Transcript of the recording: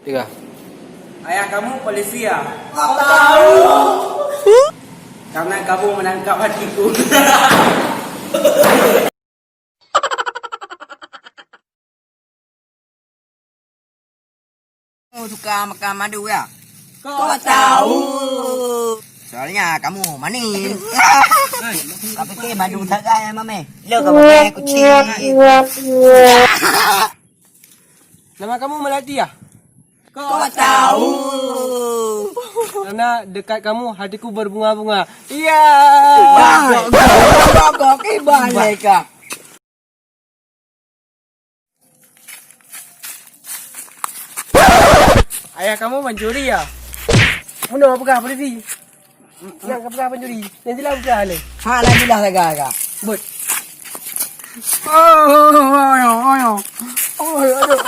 Tiga. Ayah kamu polisi ya? Tak tahu. Karena kamu menangkap hatiku. Kamu suka makan madu ya? Kau tahu? Soalnya kamu manis. Tapi ke madu tak gaya mame. Lo kamu pakai kucing. Nama kamu Melati ya? Kau tahu? Karena dekat kamu hatiku berbunga-bunga. Iya. Kau ke balik kah? Ayah kamu mencuri ya? Mana apakah polisi? Yang apakah pencuri? Nantilah apakah hal? Ha lagi lah agak-agak. But. Oh, aduh.